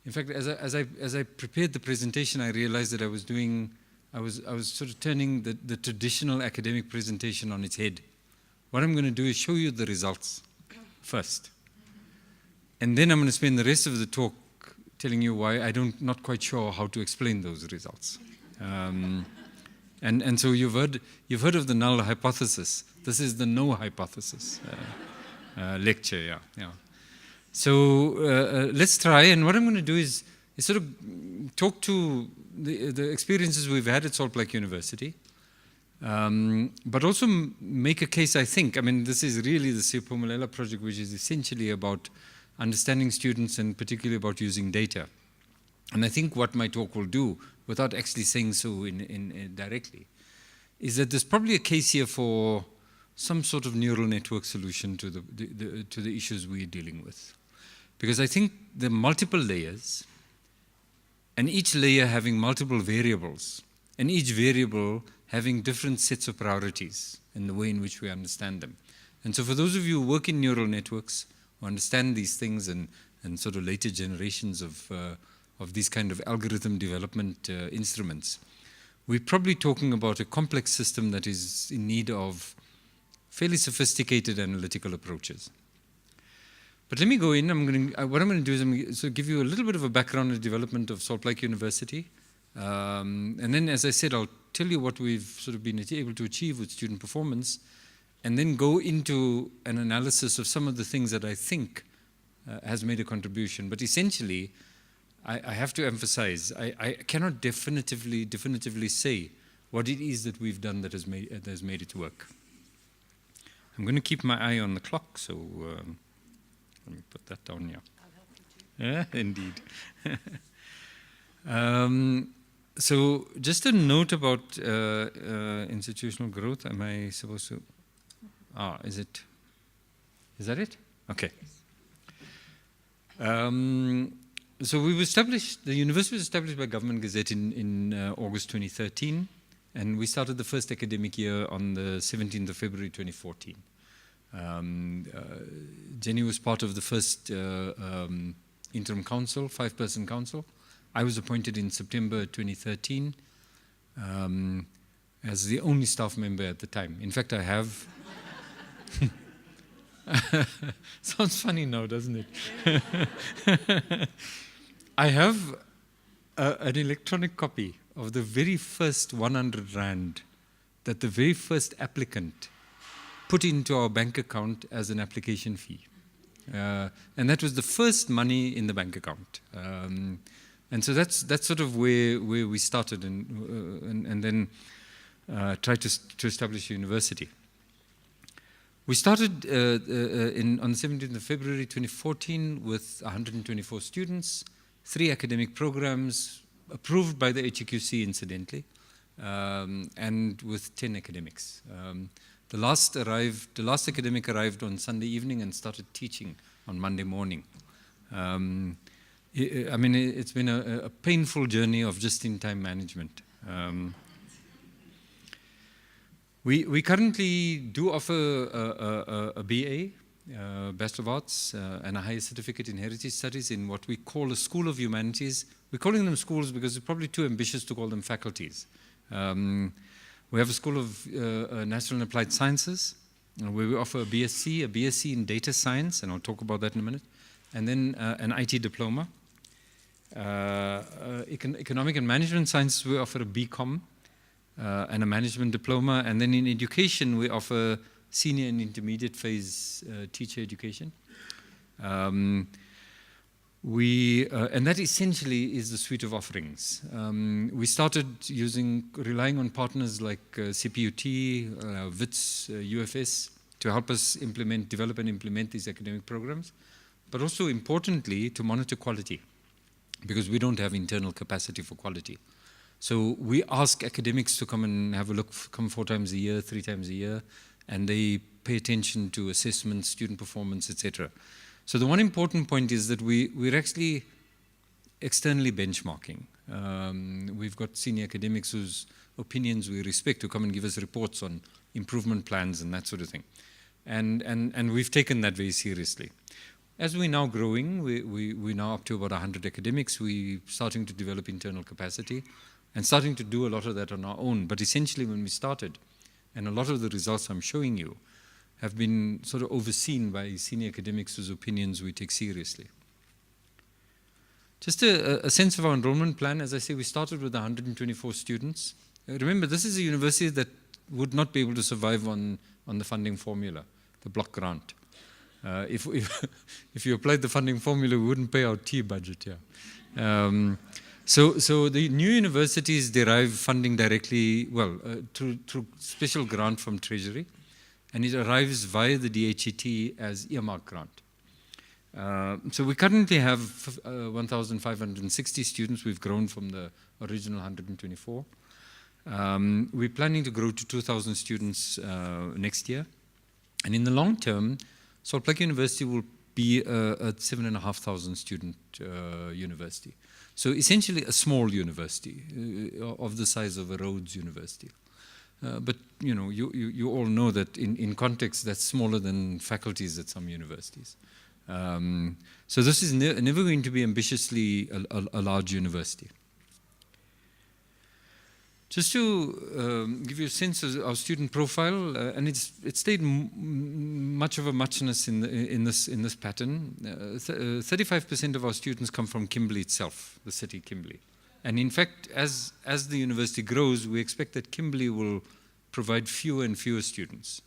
In fact, as I prepared the presentation, I realized that I was sort of turning the traditional academic presentation on its head. What I'm going to do is show you the results first. And then I'm going to spend the rest of the talk telling you why not quite sure how to explain those results. And so you've heard of the null hypothesis. This is the no hypothesis lecture, yeah. So let's try, and what I'm going to do is sort of talk to the experiences we've had at Salt Lake University, but also make a case, I think. I mean, this is really the Siphumelela project, which is essentially about understanding students and particularly about using data. And I think what my talk will do, without actually saying so in directly, is that there's probably a case here for some sort of neural network solution to the issues we're dealing with. Because I think there are multiple layers, and each layer having multiple variables, and each variable having different sets of priorities in the way in which we understand them. And so for those of you who work in neural networks, who understand these things and sort of later generations of these kind of algorithm development instruments, we're probably talking about a complex system that is in need of fairly sophisticated analytical approaches. But let me go in. What I'm going to do is I'm going to give you a little bit of a background on the development of Salt Lake University. And then, as I said, I'll tell you what we've sort of been able to achieve with student performance, and then go into an analysis of some of the things that I think has made a contribution. But essentially, I have to emphasize, I cannot definitively say what it is that we've done that has made it work. I'm going to keep my eye on the clock, so let me put that down here. I'll help you too. Yeah, indeed. So just a note about institutional growth. Am I supposed to? Is that it? Okay. So the university was established by Government Gazette in August 2013, and we started the first academic year on the 17th of February 2014. Jenny was part of the first interim council, 5-person council. I was appointed in September 2013 as the only staff member at the time. In fact, I have... Sounds funny now, doesn't it? I have an electronic copy of the very first 100 Rand that the very first applicant put into our bank account as an application fee. And that was the first money in the bank account. And so that's sort of where we started and then tried to establish a university. We started on the 17th of February 2014 with 124 students, 3 academic programs, approved by the HEQC incidentally, and with 10 academics. The last academic arrived on Sunday evening and started teaching on Monday morning. I mean, it's been a painful journey of just-in-time management. We currently do offer a BA, Bachelor of Arts, and a higher certificate in Heritage Studies in what we call a School of Humanities. We're calling them schools because it's probably too ambitious to call them faculties. We have a School of Natural and Applied Sciences, where we offer a BSc in Data Science, and I'll talk about that in a minute, and then an IT diploma. Economic and Management Sciences, we offer a BCom and a Management Diploma, and then in Education, we offer senior and intermediate phase teacher education. And that essentially is the suite of offerings. We started relying on partners like CPUT, WITS, UFS to help us develop and implement these academic programs, but also importantly to monitor quality, because we don't have internal capacity for quality. So we ask academics to come and have a look, come 4 times a year, 3 times a year, and they pay attention to assessment, student performance, etc. So the one important point is that we're actually externally benchmarking. We've got senior academics whose opinions we respect to come and give us reports on improvement plans and that sort of thing. And we've taken that very seriously. as we're now growing, we're now up to about 100 academics. We're starting to develop internal capacity and starting to do a lot of that on our own. But essentially when we started, and a lot of the results I'm showing you have been sort of overseen by senior academics whose opinions we take seriously. Just a sense of our enrollment plan. As I say, we started with 124 students. Remember, this is a university that would not be able to survive on the funding formula, the block grant. If you applied the funding formula, we wouldn't pay our tea budget here. So the new universities derive funding directly, through special grant from Treasury, and it arrives via the DHET as earmark grant. So we currently have 1,560 students. We've grown from the original 124. We're planning to grow to 2,000 students next year. And in the long term, Salt Lake University will be a 7,500 student university. So essentially a small university of the size of a Rhodes University. But you all know that in context that's smaller than faculties at some universities. So this is never going to be ambitiously a large university. Just to give you a sense of our student profile, and it stayed much of a muchness in this pattern. 35% of our students come from Kimberley itself, the city Kimberley. And in fact, as the university grows, we expect that Kimberley will provide fewer and fewer students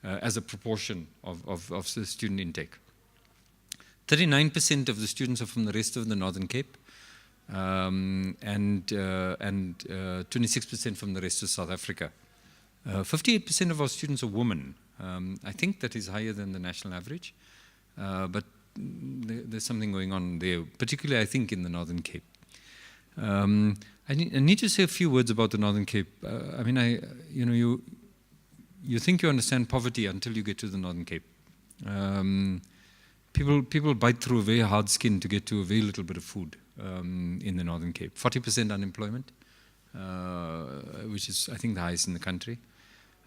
as a proportion of the student intake. 39% of the students are from the rest of the Northern Cape. And 26% from the rest of South Africa. 58% of our students are women. I think that is higher than the national average, but there's something going on there, particularly I think in the Northern Cape. I need to say a few words about the Northern Cape. You think you understand poverty until you get to the Northern Cape. People bite through a very hard skin to get to a very little bit of food. In the Northern Cape. 40% unemployment, which is, I think, the highest in the country.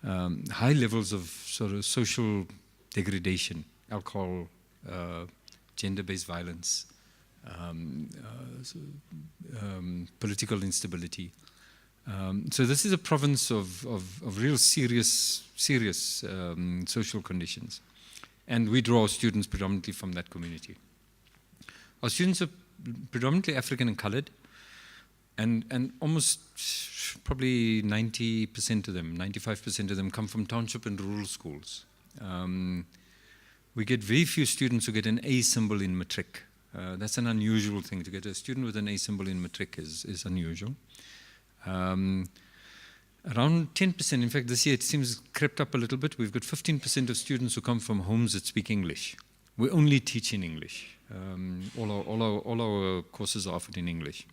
High levels of sort of social degradation, alcohol, gender-based violence, political instability. So this is a province of real serious social conditions. And we draw our students predominantly from that community. Our students are predominantly African and colored, and almost probably 90% of them, 95% of them come from township and rural schools. We get very few students who get an A symbol in matric. That's an unusual thing. To get a student with an A symbol in matric is unusual. Around 10%, in fact this year it seems crept up a little bit. We've got 15% of students who come from homes that speak English. We only teach in English. All our courses are offered in English.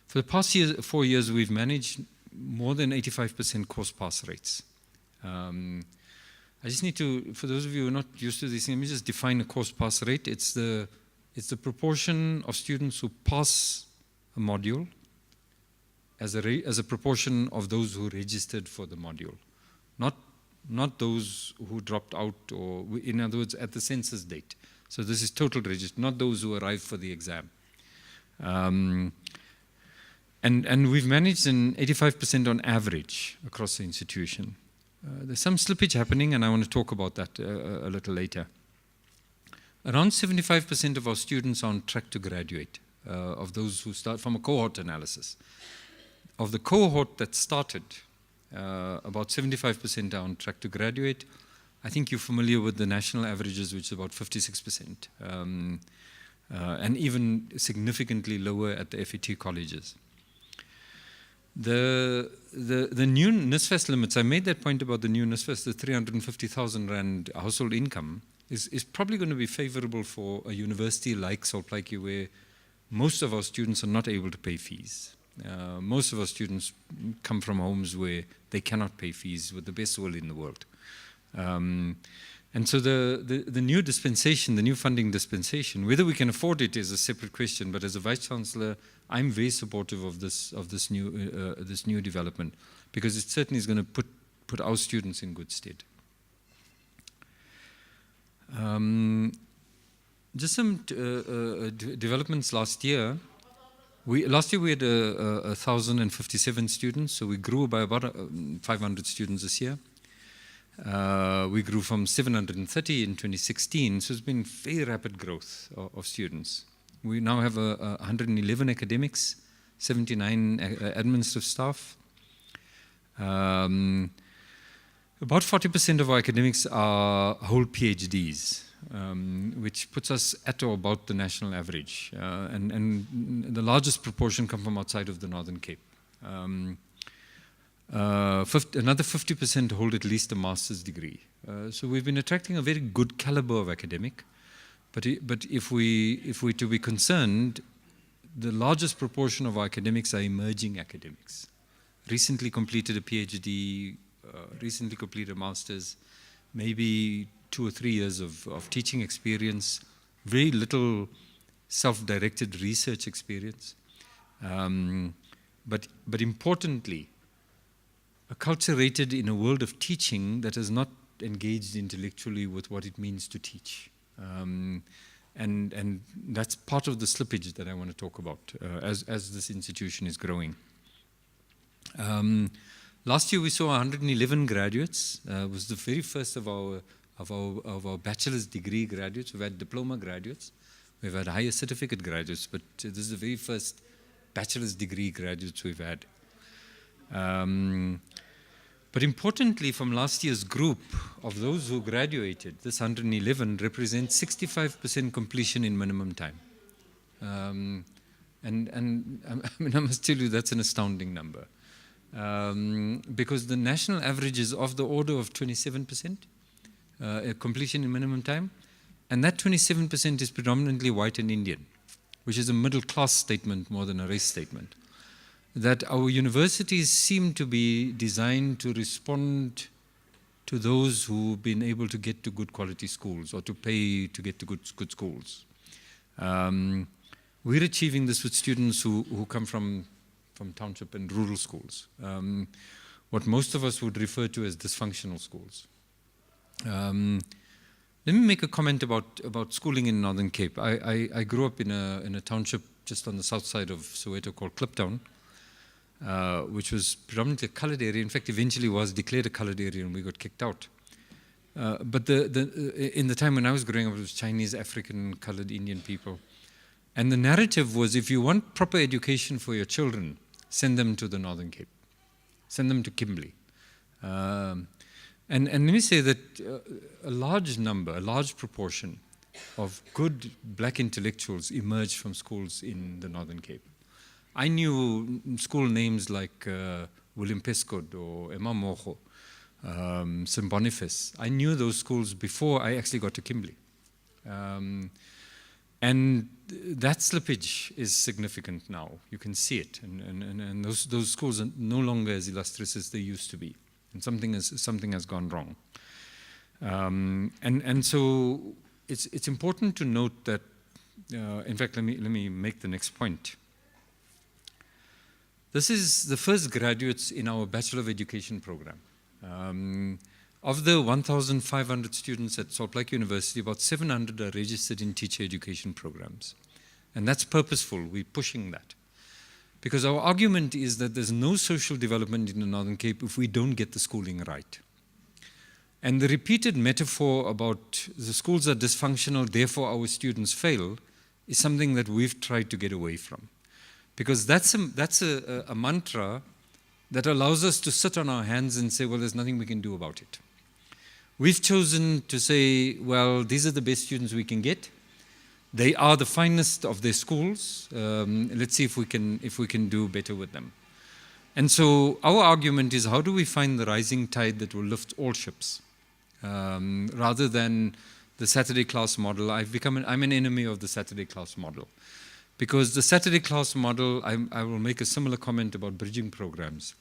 For the past 4 years, we've managed more than 85% course pass rates. I just need to, for those of you who are not used to this, let me just define a course pass rate. It's the proportion of students who pass a module as a proportion of those who registered for the module, not those who dropped out, or in other words, at the census date. So this is total register, not those who arrived for the exam. And we've managed an 85% on average across the institution. There's some slippage happening, and I want to talk about that a little later. Around 75% of our students are on track to graduate, of those who start from a cohort analysis. Of the cohort that started, about 75% are on track to graduate. I think you're familiar with the national averages, which is about 56%, and even significantly lower at the FET colleges. The new NSFAS limits, I made that point about the new NSFAS, the 350,000 Rand household income, is probably going to be favorable for a university like Salt Lake, where most of our students are not able to pay fees. Most of our students come from homes where they cannot pay fees with the best will in the world. And so the new dispensation, the new funding dispensation, whether we can afford it is a separate question, but as a Vice Chancellor, I'm very supportive of this new development, because it certainly is going to put our students in good stead. Just some developments last year. Last year we had 1,057 students, so we grew by about 500 students this year. We grew from 730 in 2016, so it's been very rapid growth of students. We now have 111 academics, 79 administrative staff. About 40% of our academics hold PhDs, which puts us at or about the national average. And the largest proportion come from outside of the Northern Cape. Another 50% hold at least a master's degree. So we've been attracting a very good caliber of academic. But if we to be concerned, the largest proportion of our academics are emerging academics. Recently completed a PhD, recently completed a master's, maybe 2 or 3 years of teaching experience, very little self-directed research experience. But importantly, a culture rated in a world of teaching that has not engaged intellectually with what it means to teach. And that's part of the slippage that I want to talk about as this institution is growing. Last year we saw 111 graduates. It was the very first of our bachelor's degree graduates. We've had diploma graduates. We've had higher certificate graduates, but this is the very first bachelor's degree graduates we've had. But importantly, from last year's group of those who graduated, this 111 represents 65% completion in minimum time. And I mean, I must tell you, that's an astounding number. Because the national average is of the order of 27% completion in minimum time. And that 27% is predominantly white and Indian, which is a middle class statement more than a race statement. That our universities seem to be designed to respond to those who've been able to get to good quality schools or to pay to get to good schools. We're achieving this with students who come from township and rural schools, what most of us would refer to as dysfunctional schools. Let me make a comment about schooling in Northern Cape. I grew up in a township just on the south side of Soweto called Kliptown, which was predominantly a colored area. In fact, eventually was declared a colored area and we got kicked out. But in the time when I was growing up, it was Chinese, African, colored, Indian people. And the narrative was, if you want proper education for your children, send them to the Northern Cape. Send them to Kimberley. And let me say that a large proportion of good black intellectuals emerged from schools in the Northern Cape. I knew school names like William Pescod or Emma Moho, St. Boniface. I knew those schools before I actually got to Kimberley. And that slippage is significant now. You can see it. And those schools are no longer as illustrious as they used to be. And something has gone wrong. And so it's important to note that, in fact, let me make the next point. This is the first graduates in our Bachelor of Education program. Of the 1,500 students at Salt Lake University, about 700 are registered in teacher education programs. And that's purposeful. We're pushing that. Because our argument is that there's no social development in the Northern Cape if we don't get the schooling right. And the repeated metaphor about the schools are dysfunctional, therefore our students fail, is something that we've tried to get away from. Because that's a mantra that allows us to sit on our hands and say, well, there's nothing we can do about it. We've chosen to say, well, these are the best students we can get. They are the finest of their schools. Let's see if we can do better with them. And so our argument is, how do we find the rising tide that will lift all ships? Rather than the Saturday class model. I'm an enemy of the Saturday class model. Because the Saturday class model, I will make a similar comment about bridging programs,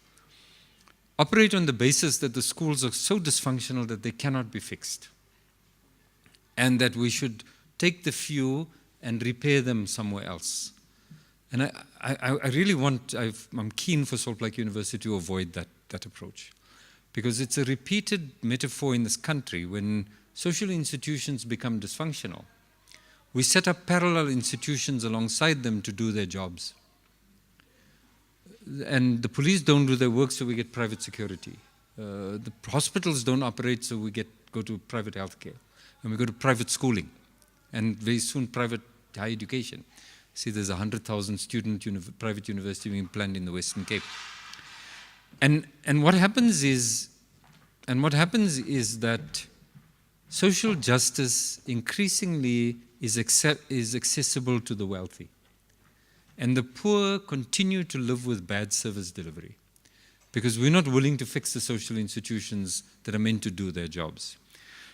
operate on the basis that the schools are so dysfunctional that they cannot be fixed. And that we should take the few and repair them somewhere else. And I really I'm keen for Salt Lake University to avoid that approach. Because it's a repeated metaphor in this country when social institutions become dysfunctional. We set up parallel institutions alongside them to do their jobs. And the police don't do their work, so we get private security. The hospitals don't operate, so we go to private healthcare. And we go to private schooling. And very soon, private higher education. See, there's 100,000 student private university being planned in the Western Cape. And what happens is that social justice increasingly is accessible to the wealthy. And the poor continue to live with bad service delivery because we're not willing to fix the social institutions that are meant to do their jobs.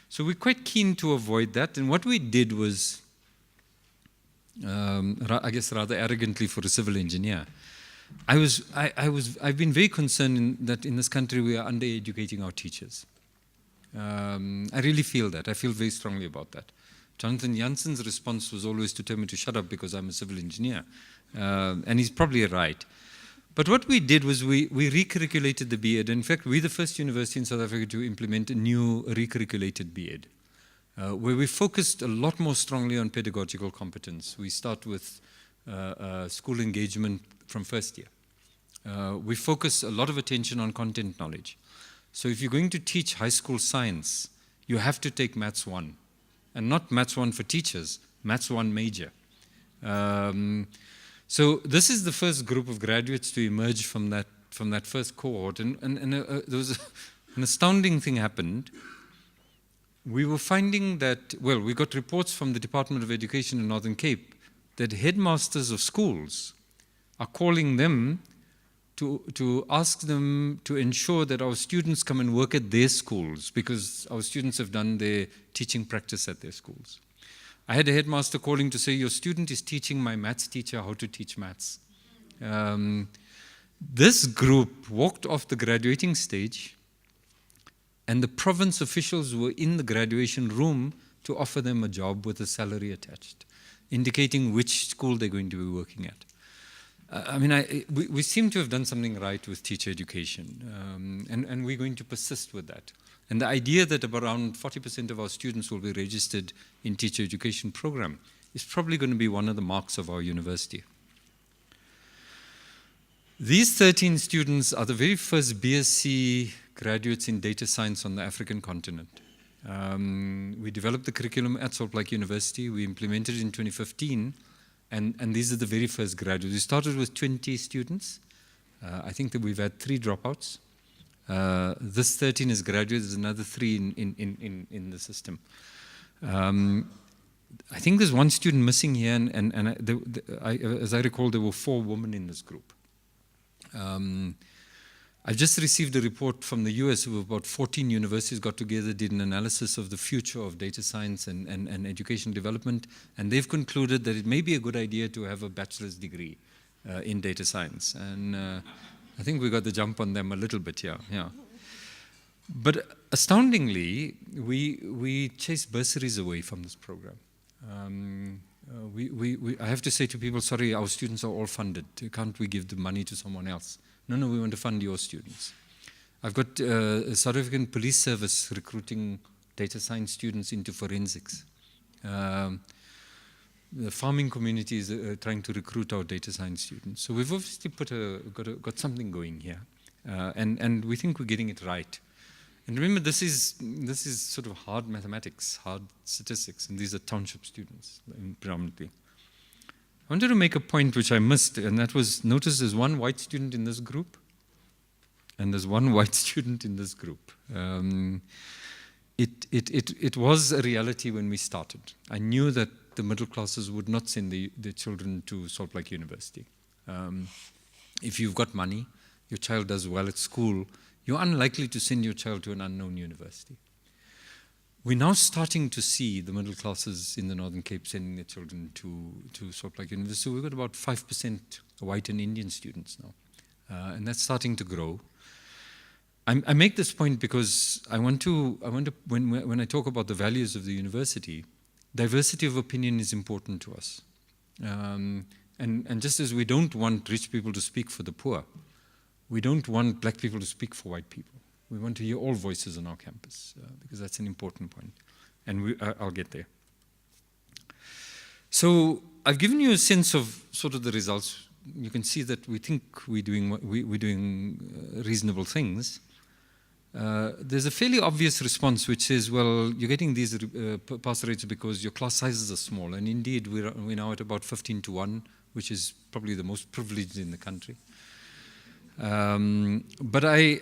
So we're quite keen to avoid that. And what we did was, I guess rather arrogantly for a civil engineer, I've been very concerned that in this country we are undereducating our teachers. I really feel that. I feel very strongly about that. Jonathan Janssen's response was always to tell me to shut up because I'm a civil engineer. And he's probably right. But what we did was we recurriculated the B.Ed. In fact, we're the first university in South Africa to implement a new recurriculated B.Ed, where we focused a lot more strongly on pedagogical competence. We start with school engagement from first year. We focus a lot of attention on content knowledge. So if you're going to teach high school science, you have to take Maths 1. And not Maths 1 for teachers, Maths 1 major. So this is the first group of graduates to emerge from that first cohort. And there was an astounding thing happened. We were finding that, well, we got reports from the Department of Education in Northern Cape that headmasters of schools are calling them to ask them to ensure that our students come and work at their schools because our students have done their teaching practice at their schools. I had a headmaster calling to say, your student is teaching my maths teacher how to teach maths. This group walked off the graduating stage and the province officials were in the graduation room to offer them a job with a salary attached, indicating which school they're going to be working at. We seem to have done something right with teacher education, and we're going to persist with that. And the idea that around 40% of our students will be registered in teacher education program is probably going to be one of the marks of our university. These 13 students are the very first BSc graduates in data science on the African continent. We developed the curriculum at Salt Lake University. We implemented it in 2015. And these are the very first graduates. We started with 20 students. I think that we've had 3 dropouts. This 13 is graduates, there's another 3 in the system. I think there's 1 student missing here, and as I recall, there were 4 women in this group. I've just received a report from the US where about 14 universities got together, did an analysis of the future of data science and education development, and they've concluded that it may be a good idea to have a bachelor's degree in data science. And I think we got the jump on them a little bit, yeah. But astoundingly, we chased bursaries away from this program. I have to say to people, sorry, our students are all funded. Can't we give the money to someone else? No, we want to fund your students. I've got a South African police service recruiting data science students into forensics. The farming community is trying to recruit our data science students. So we've obviously got something going here. And we think we're getting it right. And remember, this is sort of hard mathematics, hard statistics, and these are township students predominantly. I wanted to make a point which I missed, and that was, notice there's 1 white student in this group, and there's 1 white student in this group. It was a reality when we started. I knew that the middle classes would not send their children to Salt Lake University. If you've got money, your child does well at school, you're unlikely to send your child to an unknown university. We're now starting to see the middle classes in the Northern Cape sending their children to Salt Lake University. So we've got about 5% white and Indian students now. And that's starting to grow. I make this point because I want to when I talk about the values of the university, diversity of opinion is important to us. And just as we don't want rich people to speak for the poor, we don't want black people to speak for white people. We want to hear all voices on our campus because that's an important point. And I'll get there. So I've given you a sense of sort of the results. You can see that we think we're doing reasonable things. There's a fairly obvious response which says, well, you're getting these pass rates because your class sizes are small. And indeed, we're now at about 15-1, which is probably the most privileged in the country. But I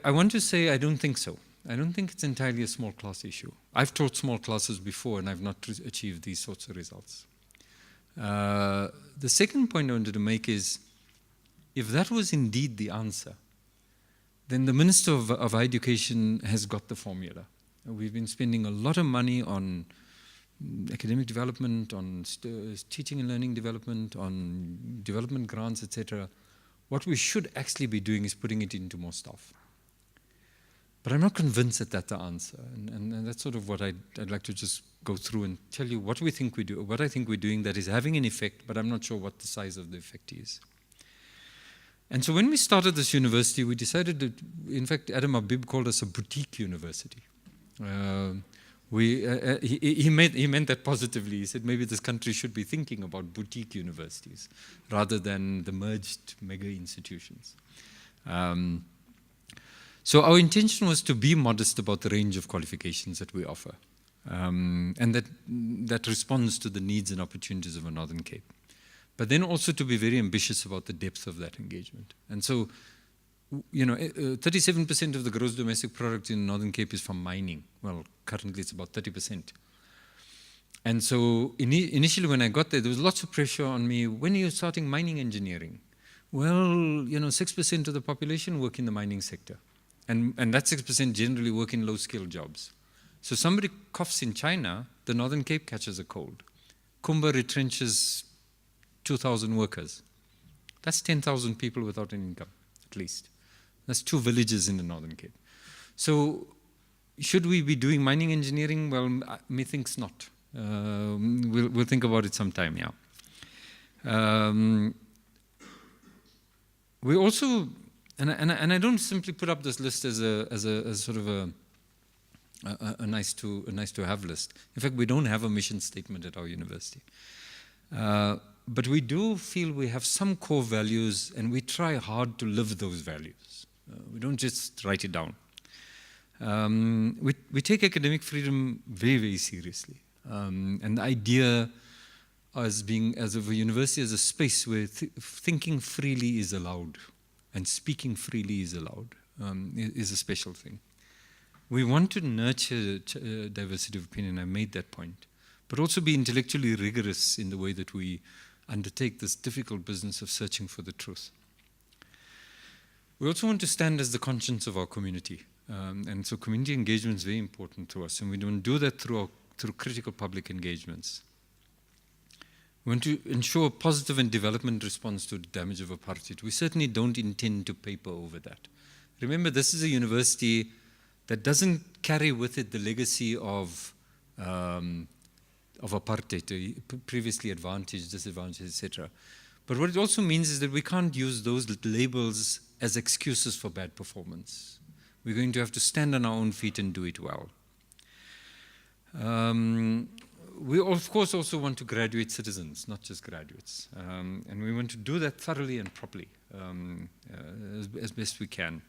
want to say I don't think so. I don't think it's entirely a small class issue. I've taught small classes before, and I've not achieved these sorts of results. The second point I wanted to make is, if that was indeed the answer, then the Minister of Education has got the formula. We've been spending a lot of money on academic development, on teaching and learning development, on development grants, etc. What we should actually be doing is putting it into more staff. But I'm not convinced that that's the answer. And that's sort of what I'd like to just go through and tell you what we think we do, what I think we're doing that is having an effect, but I'm not sure what the size of the effect is. And so when we started this university, we decided that, in fact, Adam Abib called us a boutique university. He meant that positively. He said maybe this country should be thinking about boutique universities rather than the merged mega institutions. So our intention was to be modest about the range of qualifications that we offer, and that responds to the needs and opportunities of a Northern Cape. But then also to be very ambitious about the depth of that engagement. And so, 37% of the gross domestic product in Northern Cape is from mining. Well, currently it's about 30%. And so initially when I got there was lots of pressure on me. When are you starting mining engineering? Well, 6% of the population work in the mining sector. And that 6% generally work in low-skilled jobs. So somebody coughs in China, the Northern Cape catches a cold. Kumba retrenches 2,000 workers. That's 10,000 people without an income, at least. That's 2 villages in the Northern Cape. So should we be doing mining engineering? Well, methinks not. We'll think about it sometime, yeah. We also, and I don't simply put up this list as a sort of a nice to have list. In fact, we don't have a mission statement at our university. But we do feel we have some core values, and we try hard to live those values. We don't just write it down. We take academic freedom very, very seriously. And the idea as of a university as a space where thinking freely is allowed and speaking freely is allowed is a special thing. We want to nurture diversity of opinion, I made that point, but also be intellectually rigorous in the way that we undertake this difficult business of searching for the truth. We also want to stand as the conscience of our community. And so community engagement is very important to us, and we don't do that through critical public engagements. We want to ensure a positive and development response to the damage of apartheid. We certainly don't intend to paper over that. Remember, this is a university that doesn't carry with it the legacy of apartheid, previously advantaged, disadvantaged, etc. But what it also means is that we can't use those labels as excuses for bad performance. We're going to have to stand on our own feet and do it well. We, of course, also want to graduate citizens, not just graduates. And we want to do that thoroughly and properly, as best we can.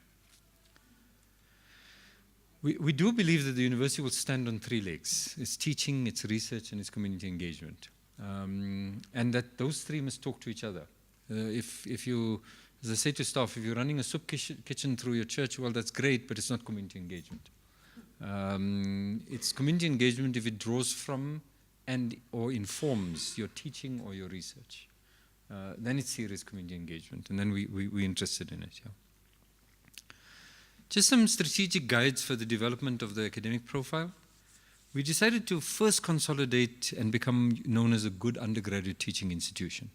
We do believe that the university will stand on 3 legs: its teaching, its research, and its community engagement. And that those 3 must talk to each other. If you, as I say to staff, if you're running a soup kitchen through your church, well, that's great, but it's not community engagement. It's community engagement if it draws from or informs your teaching or your research. Then it's serious community engagement, and then we're interested in it. Yeah. Just some strategic guides for the development of the academic profile. We decided to first consolidate and become known as a good undergraduate teaching institution.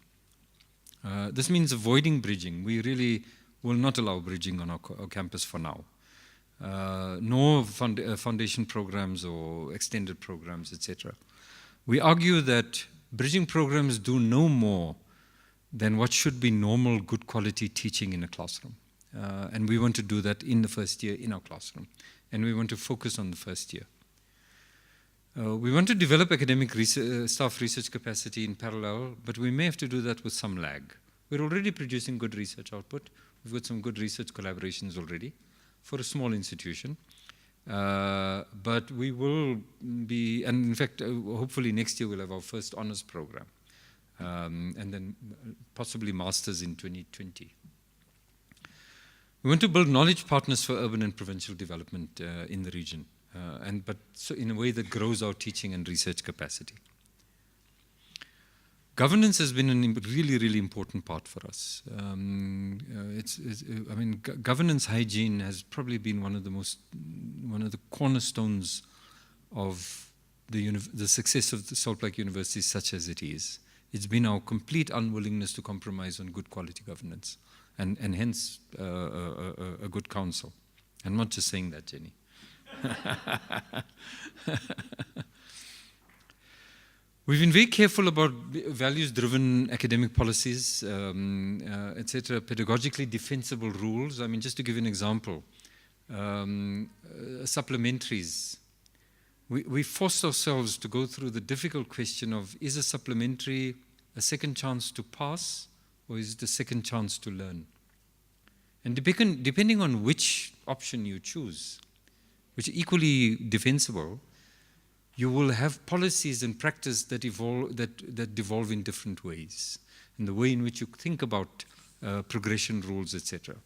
This means avoiding bridging. We really will not allow bridging on our campus for now. Nor foundation programs or extended programs, etc. We argue that bridging programs do no more than what should be normal, good quality teaching in a classroom. And we want to do that in the first year in our classroom. And we want to focus on the first year. We want to develop academic staff research capacity in parallel, but we may have to do that with some lag. We're already producing good research output. We've got some good research collaborations already for a small institution. But we will be, and in fact, hopefully next year we'll have our first honors program, and then possibly masters in 2020. We want to build knowledge partners for urban and provincial development in the region, but so in a way that grows our teaching and research capacity. Governance has been a really, really important part for us. Governance hygiene has probably been one of the cornerstones of the success of the Salt Lake University, such as it is. It's been our complete unwillingness to compromise on good quality governance, and hence a good council. I'm not just saying that, Jenny. We've been very careful about values-driven academic policies, etc., pedagogically defensible rules. I mean, just to give you an example, supplementaries. We forced ourselves to go through the difficult question of, is a supplementary a second chance to pass, or is it a second chance to learn? And depending on which option you choose, which are equally defensible, you will have policies and practice that devolve in different ways, in the way in which you think about progression rules, etc.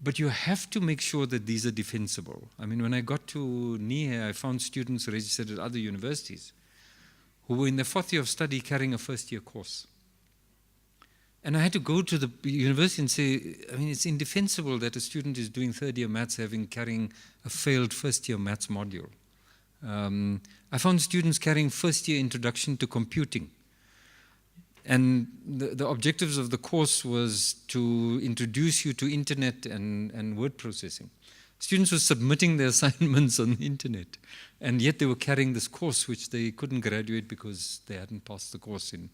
But you have to make sure that these are defensible. I mean, when I got to NIE, I found students registered at other universities who were in their fourth year of study carrying a first-year course. And I had to go to the university and say, I mean, it's indefensible that a student is doing third-year maths carrying a failed first-year maths module. I found students carrying first-year introduction to computing. And the objectives of the course was to introduce you to internet and word processing. Students were submitting their assignments on the internet, and yet they were carrying this course which they couldn't graduate because they hadn't passed the course in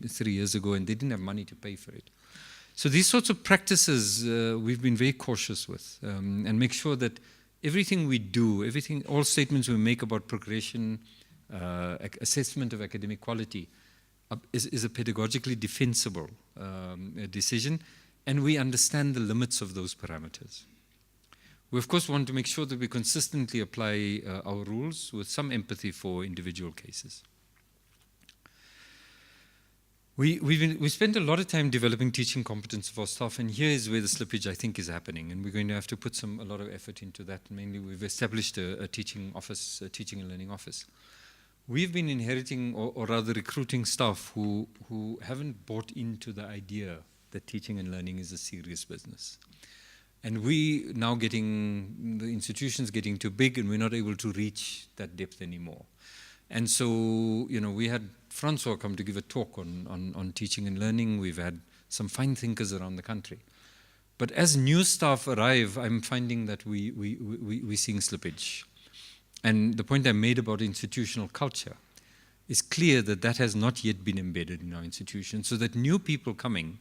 3 years ago, and they didn't have money to pay for it. So these sorts of practices we've been very cautious with, and make sure that everything we do, all statements we make about progression, assessment of academic quality, is a pedagogically defensible decision, and we understand the limits of those parameters. We, of course, want to make sure that we consistently apply our rules with some empathy for individual cases. We spent a lot of time developing teaching competence of our staff, and here is where the slippage, I think, is happening, and we're going to have to put a lot of effort into that. Mainly, we've established a teaching office, a teaching and learning office. We've been inheriting, or rather recruiting staff who haven't bought into the idea that teaching and learning is a serious business. And we now the institution's getting too big, and we're not able to reach that depth anymore. And so, we had Francois come to give a talk on teaching and learning. We've had some fine thinkers around the country. But as new staff arrive, I'm finding that we're seeing slippage. And the point I made about institutional culture is clear that has not yet been embedded in our institution, so that new people coming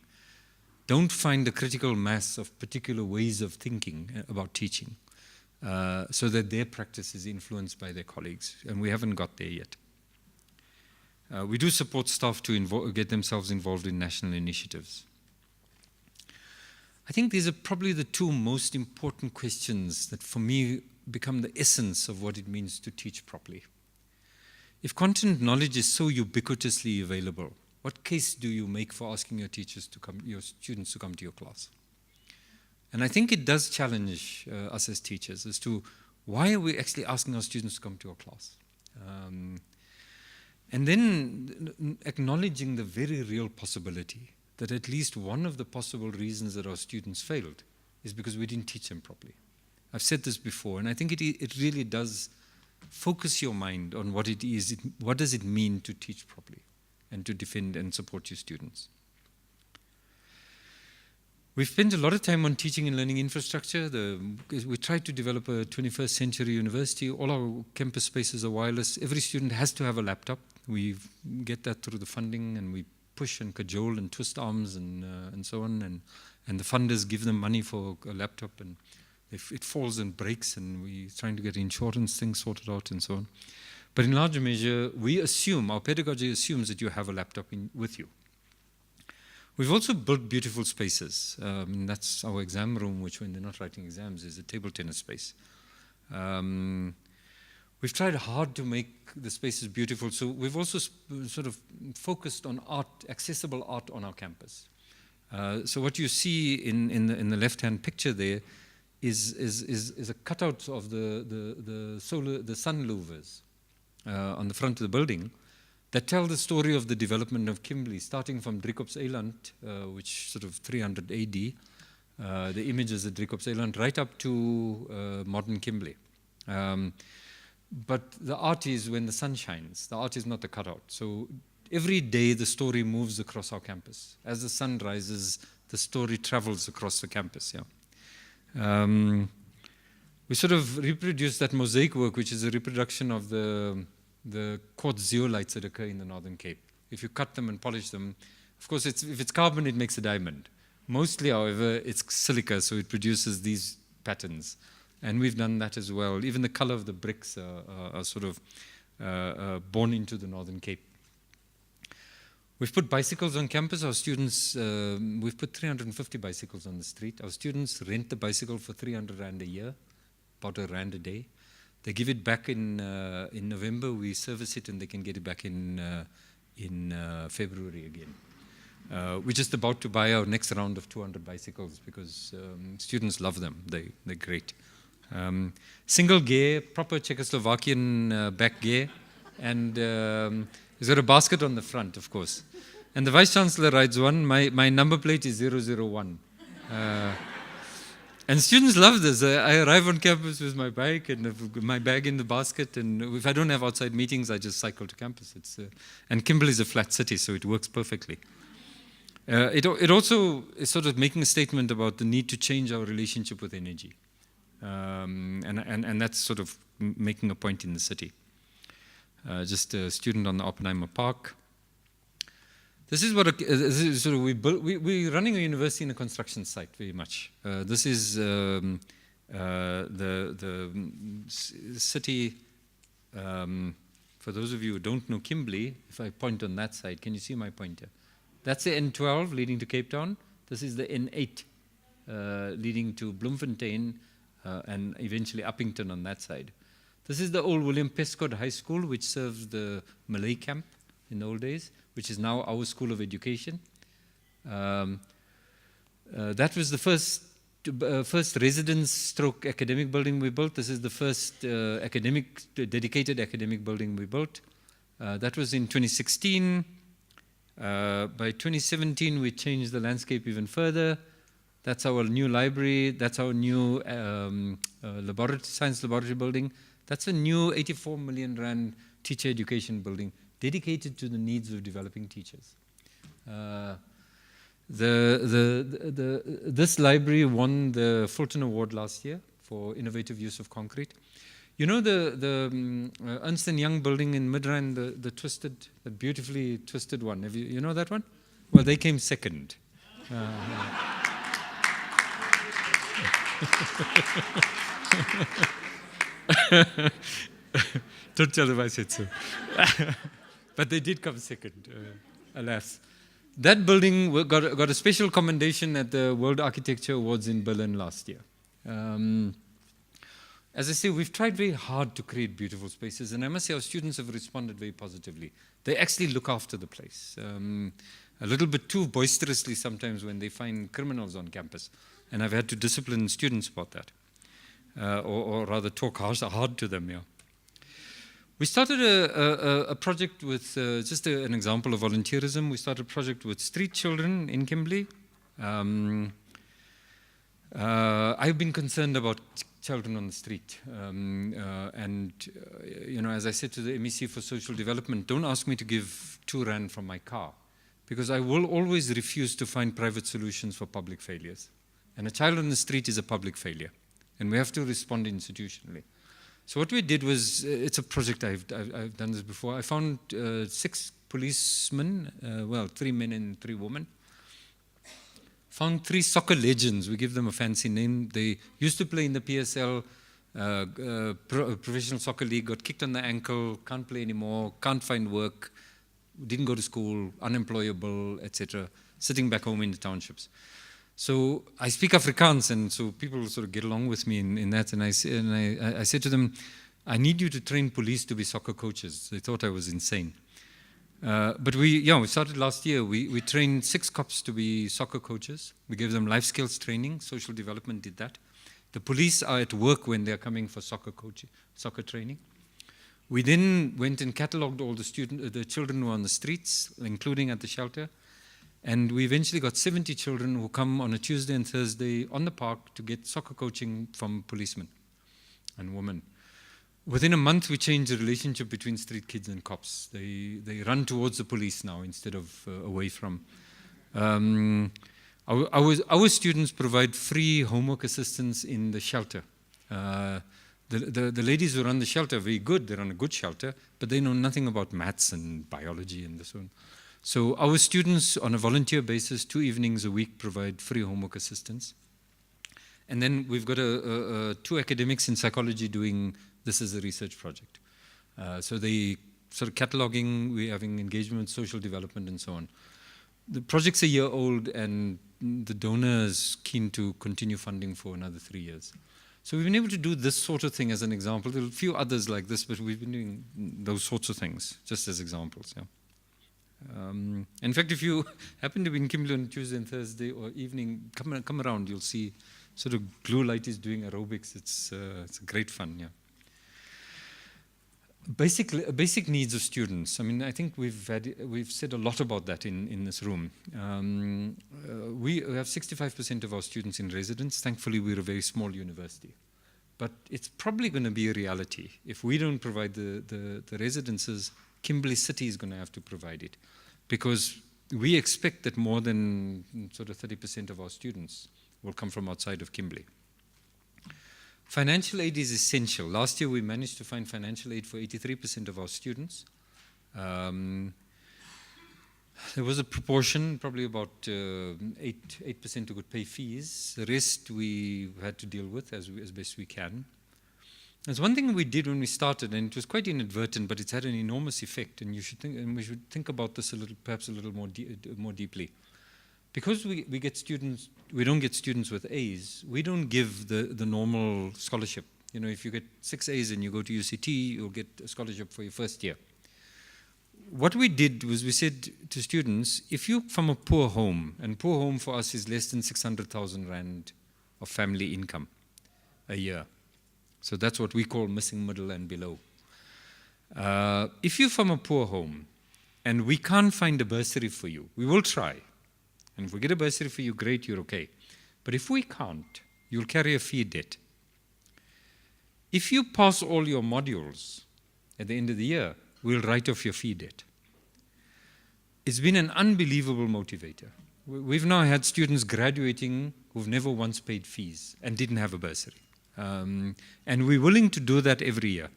don't find the critical mass of particular ways of thinking about teaching, so that their practice is influenced by their colleagues, and we haven't got there yet. We do support staff to get themselves involved in national initiatives. I think these are probably the two most important questions that, for me, become the essence of what it means to teach properly. If content knowledge is so ubiquitously available, what case do you make for asking your students to come to your class? And I think it does challenge us as teachers as to why are we actually asking our students to come to our class? And then acknowledging the very real possibility that at least one of the possible reasons that our students failed is because we didn't teach them properly. I've said this before, and I think it really does focus your mind on what it is. What does it mean to teach properly and to defend and support your students? We've spent a lot of time on teaching and learning infrastructure. We tried to develop a 21st century university. All our campus spaces are wireless. Every student has to have a laptop. We get that through the funding, and we push and cajole and twist arms and so on. And the funders give them money for a laptop, and if it falls and breaks, and we're trying to get insurance things sorted out and so on. But in large measure, our pedagogy assumes that you have a laptop with you. We've also built beautiful spaces. That's our exam room, which when they're not writing exams is a table tennis space. We've tried hard to make the spaces beautiful, so we've also sort of focused on art, accessible art on our campus. So what you see in the left-hand picture there is a cutout of the sun louvers on the front of the building that tell the story of the development of Kimberley, starting from Driekops-Eiland, which sort of 300 AD, the images of Driekops-Eiland, right up to modern Kimberley. But the art is when the sun shines. The art is not the cutout. So every day the story moves across our campus. As the sun rises, the story travels across the campus. We sort of reproduce that mosaic work, which is a reproduction of the quartz zeolites that occur in the Northern Cape. If you cut them and polish them, of course, if it's carbon, it makes a diamond. Mostly, however, it's silica, so it produces these patterns. And we've done that as well. Even the color of the bricks are sort of born into the Northern Cape. We've put bicycles on campus. Our students, we've put 350 bicycles on the street. Our students rent the bicycle for 300 Rand a year, about R1 a day. They give it back in November. We service it, and they can get it back in February again. We're just about to buy our next round of 200 bicycles because students love them. They're great. Single gear, proper Czechoslovakian back gear, and he's got a basket on the front, of course. And the Vice Chancellor rides one. My number plate is 001. And students love this. I arrive on campus with my bike and my bag in the basket, and if I don't have outside meetings, I just cycle to campus. And Kimberley is a flat city, so it works perfectly. It also is sort of making a statement about the need to change our relationship with energy. And that's sort of making a point in the city. Just a student on the Oppenheimer Park. This is what we're running a university in a construction site very much. This is the city. For those of you who don't know Kimberley, if I point on that side, can you see my pointer? That's the N12 leading to Cape Town. This is the N8 leading to Bloemfontein and eventually Uppington on that side. This is the old William Prescott High School, which served the Malay camp in the old days, which is now our School of Education. That was the first residence-stroke academic building we built. This is the first dedicated academic building we built. That was in 2016. By 2017, we changed the landscape even further. That's our new library. That's our new science laboratory building. That's a new 84 million Rand teacher education building dedicated to the needs of developing teachers. This library won the Fulton Award last year for innovative use of concrete. You know the Ernst & Young building in Midrand, the beautifully twisted one. You know that one? Well, they came second. Don't tell them I said so. But they did come second, alas. That building got a special commendation at the World Architecture Awards in Berlin last year. As I say, we've tried very hard to create beautiful spaces, and I must say our students have responded very positively. They actually look after the place. A little bit too boisterously sometimes when they find criminals on campus, and I've had to discipline students about that, or rather talk hard to them. Yeah. We started a project with, just an example of volunteerism, we started a project with street children in Kimberley. I've been concerned about children on the street. As I said to the MEC for Social Development, don't ask me to give 2 Rand from my car, because I will always refuse to find private solutions for public failures. And a child on the street is a public failure, and we have to respond institutionally. So what we did was, it's a project, I've done this before. I found 6 policemen, 3 men and 3 women. Found 3 soccer legends. We give them a fancy name. They used to play in the PSL. professional soccer league, got kicked on the ankle, can't play anymore, can't find work, didn't go to school, unemployable, etc., sitting back home in the townships. So I speak Afrikaans, and so people sort of get along with me in that. And I said to them, I need you to train police to be soccer coaches. They thought I was insane. But we started last year. We trained 6 cops to be soccer coaches. We gave them life skills training. Social development did that. The police are at work when they're coming for soccer training. We then went and catalogued all the children who were on the streets, including at the shelter. And we eventually got 70 children who come on a Tuesday and Thursday on the park to get soccer coaching from policemen and women. Within a month, we changed the relationship between street kids and cops. They run towards the police now instead of away from. Our students provide free homework assistance in the shelter. The ladies who run the shelter are very good. They run a good shelter, but they know nothing about maths and biology and so on. So our students, on a volunteer basis, 2 evenings a week, provide free homework assistance. And then we've got 2 academics in psychology doing this as a research project. So they sort of cataloging, we're having engagement, social development, and so on. The project's a year old, and the donor is keen to continue funding for another 3 years. So we've been able to do this sort of thing as an example. There are a few others like this, but we've been doing those sorts of things just as examples. Yeah. In fact, if you happen to be in Kimberley on Tuesday and Thursday or evening, come around. You'll see sort of Glue Light is doing aerobics. It's great fun. Yeah. Basic needs of students. I mean, I think we've said a lot about that in this room. We have 65% of our students in residence. Thankfully, we're a very small university. But it's probably going to be a reality. If we don't provide the residences, Kimberley City is going to have to provide it. Because we expect that more than sort of 30% of our students will come from outside of Kimberley. Financial aid is essential. Last year, we managed to find financial aid for 83% of our students. There was a proportion, probably about 8% who could pay fees. The rest we had to deal with as best we can. There's one thing we did when we started, and it was quite inadvertent, but it's had an enormous effect, and we should think about this perhaps a little more deeply. Because we don't get students with A's, we don't give the normal scholarship. You know, if you get 6 A's and you go to UCT, you'll get a scholarship for your first year. What we did was we said to students, if you're from a poor home, and poor home for us is less than 600,000 Rand of family income a year. So that's what we call missing middle and below. If you're from a poor home and we can't find a bursary for you, we will try. And if we get a bursary for you, great, you're okay. But if we can't, you'll carry a fee debt. If you pass all your modules at the end of the year, we'll write off your fee debt. It's been an unbelievable motivator. We've now had students graduating who've never once paid fees and didn't have a bursary. And we're willing to do that every year.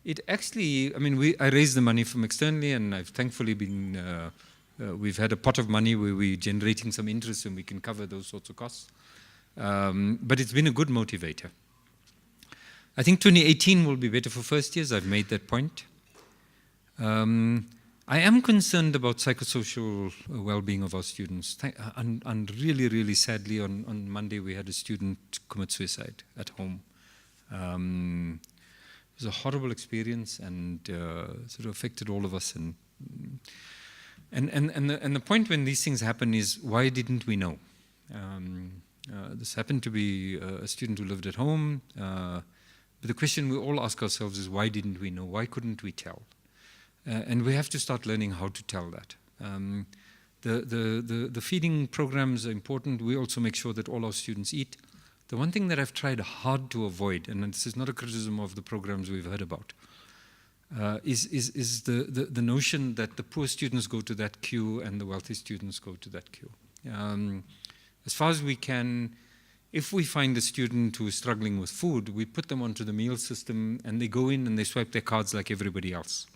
It actually, I mean, I raised the money from externally, and I've thankfully been, we've had a pot of money where we're generating some interest and we can cover those sorts of costs. But it's been a good motivator. I think 2018 will be better for first years. I've made that point. I am concerned about psychosocial well-being of our students. And really, really sadly, on Monday, we had a student commit suicide at home. It was a horrible experience and sort of affected all of us. And the point when these things happen is, why didn't we know? This happened to be a student who lived at home. But the question we all ask ourselves is, why didn't we know? Why couldn't we tell? And we have to start learning how to tell that. The feeding programs are important. We also make sure that all our students eat. The one thing that I've tried hard to avoid, and this is not a criticism of the programs we've heard about, is the notion that the poor students go to that queue and the wealthy students go to that queue. As far as we can, if we find a student who is struggling with food, we put them onto the meal system and they go in and they swipe their cards like everybody else.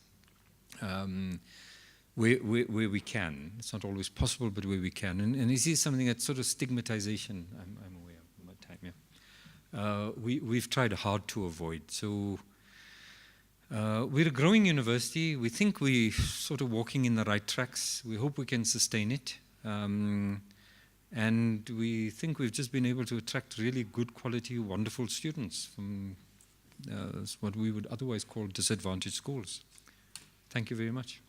Where we can. It's not always possible, but where we can. And this is something that's sort of stigmatization. I'm aware of my time, we've tried hard to avoid. So we're a growing university. We think we're sort of walking in the right tracks. We hope we can sustain it. And we think we've just been able to attract really good quality, wonderful students from what we would otherwise call disadvantaged schools. Thank you very much.